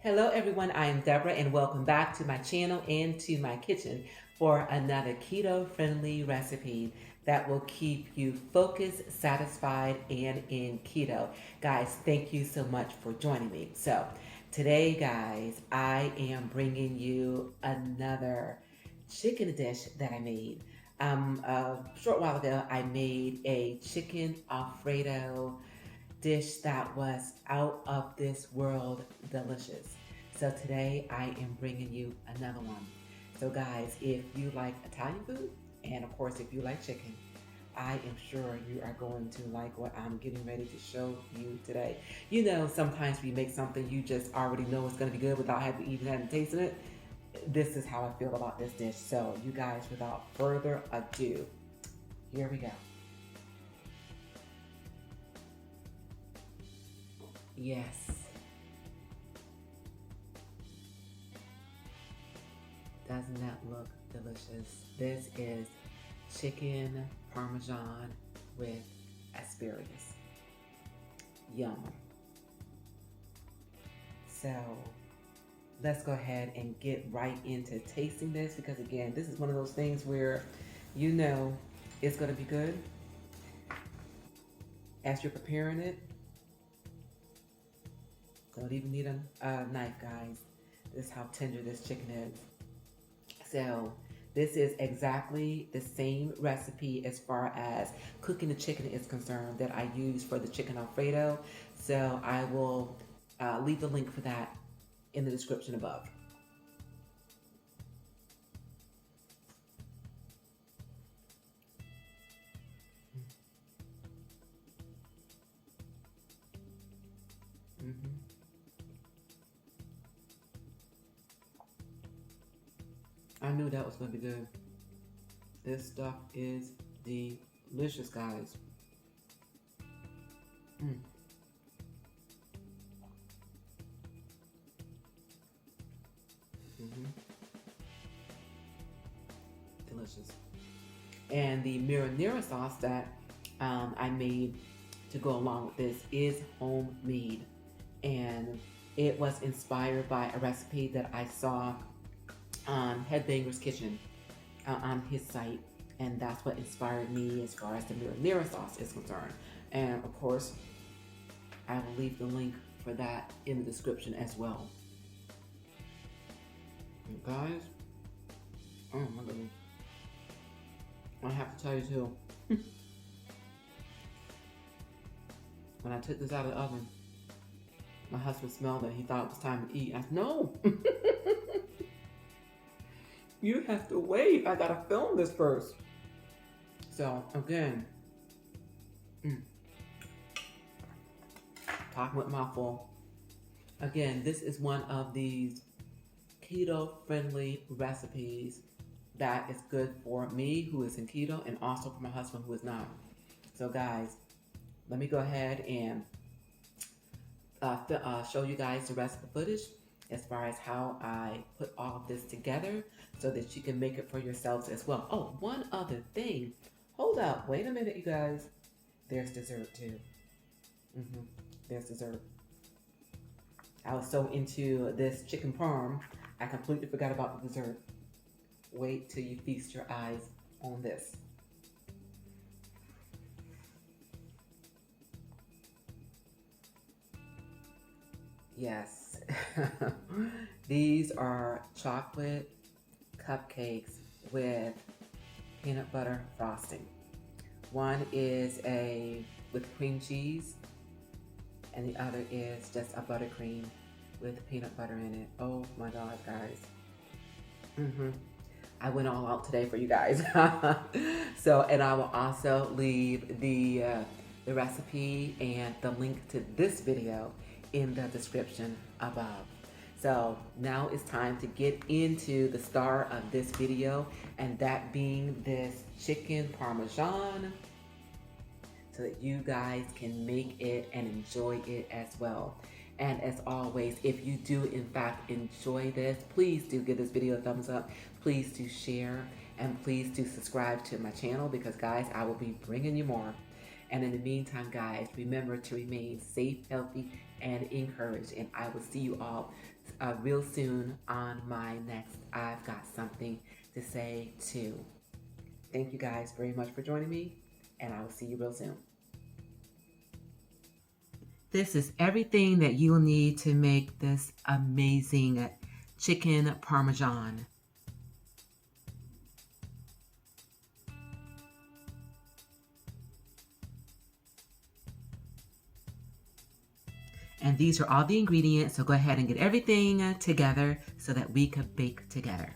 Hello everyone, I am Deborah and welcome back to my channel and to my kitchen for another keto-friendly recipe that will keep you focused, satisfied, and in keto. Guys, thank you so much for joining me. So today, guys, I am bringing you another chicken dish that I made. A short while ago, I made a chicken Alfredo dish that was out of this world delicious. So today I am bringing you another one. So guys, if you like Italian food, and of course if you like chicken, I am sure you are going to like what I'm getting ready to show you today. You know, sometimes we make something you just already know it's going to be good without even having tasted it. This is how I feel about this dish. So you guys, without further ado, here we go. Yes. Doesn't that look delicious? This is chicken Parmesan with asparagus. Yum. So let's go ahead and get right into tasting this because again, this is one of those things where you know it's going to be good as you're preparing it. Don't even need a knife, guys. This is how tender this chicken is. So this is exactly the same recipe as far as cooking the chicken is concerned that I use for the chicken Alfredo. So I will leave the link for that in the description above. Mm-hmm. I knew that was going to be good. This stuff is delicious, guys. Mm. Mm-hmm. Delicious. And the marinara sauce that I made to go along with this is homemade. And it was inspired by a recipe that I saw on Headbanger's Kitchen on his site. And that's what inspired me as far as the marinara sauce is concerned. And of course, I will leave the link for that in the description as well. And guys, oh my goodness. I have to tell you too, when I took this out of the oven, my husband smelled it. He thought it was time to eat. I said, no, you have to wait. I gotta film this first. So again, talking with mouthful. Again, this is one of these keto-friendly recipes that is good for me who is in keto and also for my husband who is not. So guys, let me go ahead and show you guys the rest of the footage as far as how I put all of this together so that you can make it for yourselves as well. Oh, one other thing. Hold up. Wait a minute, you guys. There's dessert too. There's dessert. I was so into this chicken parm, I completely forgot about the dessert. Wait till you feast your eyes on this. Yes. These are chocolate cupcakes with peanut butter frosting. One is with cream cheese, and the other is just a buttercream with peanut butter in it. Oh my God, guys. I went all out today for you guys. So, and I will also leave the recipe and the link to this video in the description above. So now it's time to get into the star of this video, and that being this chicken Parmesan, so that you guys can make it and enjoy it as well. And as always, if you do in fact enjoy this, please do give this video a thumbs up. Please do share, and please do subscribe to my channel because guys, I will be bringing you more. And in the meantime, guys, remember to remain safe, healthy, and encouraged. And I will see you all real soon on my next I've Got Something to Say too. Thank you guys very much for joining me, and I will see you real soon. This is everything that you'll need to make this amazing chicken Parmesan. And these are all the ingredients, so go ahead and get everything together so that we can bake together.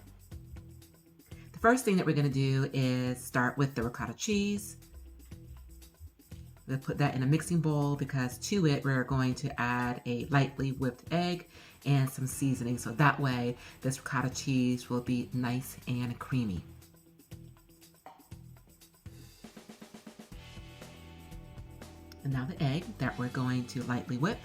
The first thing that we're going to do is start with the ricotta cheese. We'll put that in a mixing bowl because to it we're going to add a lightly whipped egg and some seasoning, so that way this ricotta cheese will be nice and creamy. And now the egg that we're going to lightly whip.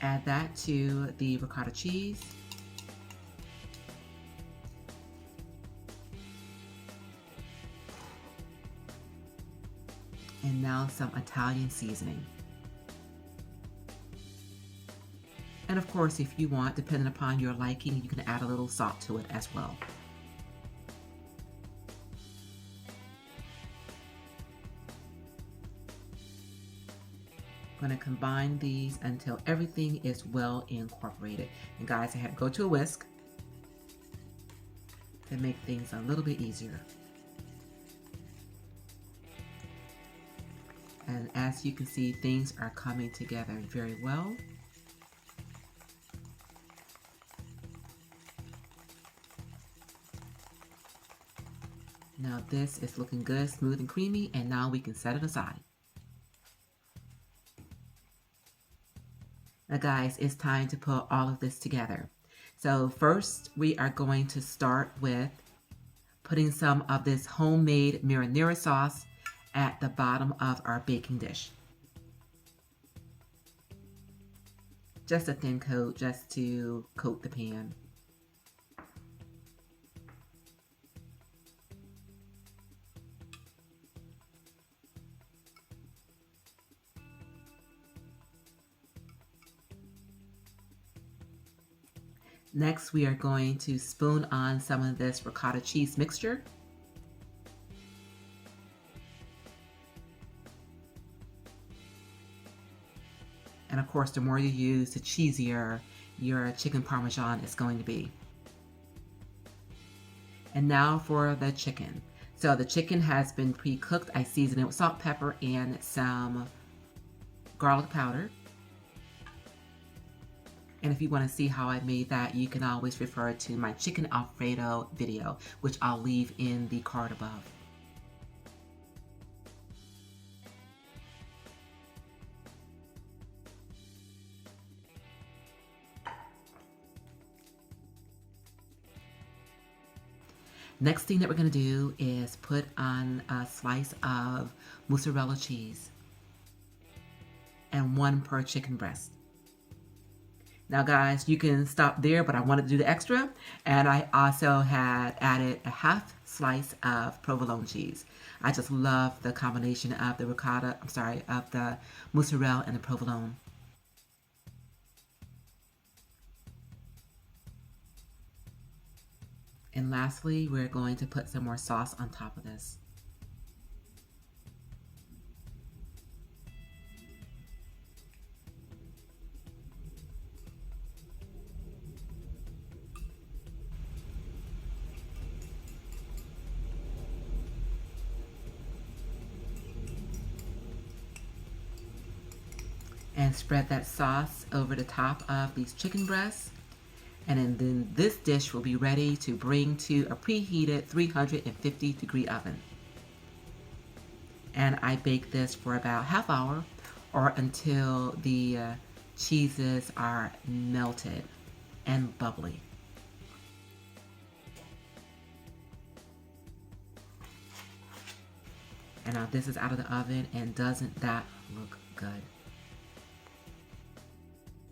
Add that to the ricotta cheese. And now some Italian seasoning. And of course, if you want, depending upon your liking, you can add a little salt to it as well. I'm going to combine these until everything is well incorporated. And guys, I had to go to a whisk to make things a little bit easier. And as you can see, things are coming together very well. Now this is looking good, smooth and creamy, and now we can set it aside. Now guys, it's time to put all of this together. So first we are going to start with putting some of this homemade marinara sauce at the bottom of our baking dish. Just a thin coat, just to coat the pan. Next, we are going to spoon on some of this ricotta cheese mixture. And of course, the more you use, the cheesier your chicken Parmesan is going to be. And now for the chicken. So the chicken has been pre-cooked. I seasoned it with salt, pepper, and some garlic powder. And if you want to see how I made that, you can always refer to my chicken Alfredo video, which I'll leave in the card above. Next thing that we're going to do is put on a slice of mozzarella cheese, and one per chicken breast. Now guys, you can stop there, but I wanted to do the extra, and I also had added a half slice of provolone cheese. I just love the combination of the of the mozzarella and the provolone. And lastly, we're going to put some more sauce on top of this. And spread that sauce over the top of these chicken breasts. And then this dish will be ready to bring to a preheated 350-degree oven. And I bake this for about half hour or until the cheeses are melted and bubbly. And now this is out of the oven, and doesn't that look good?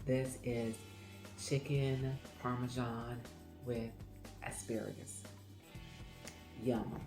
This is chicken Parmesan with asparagus. Yum.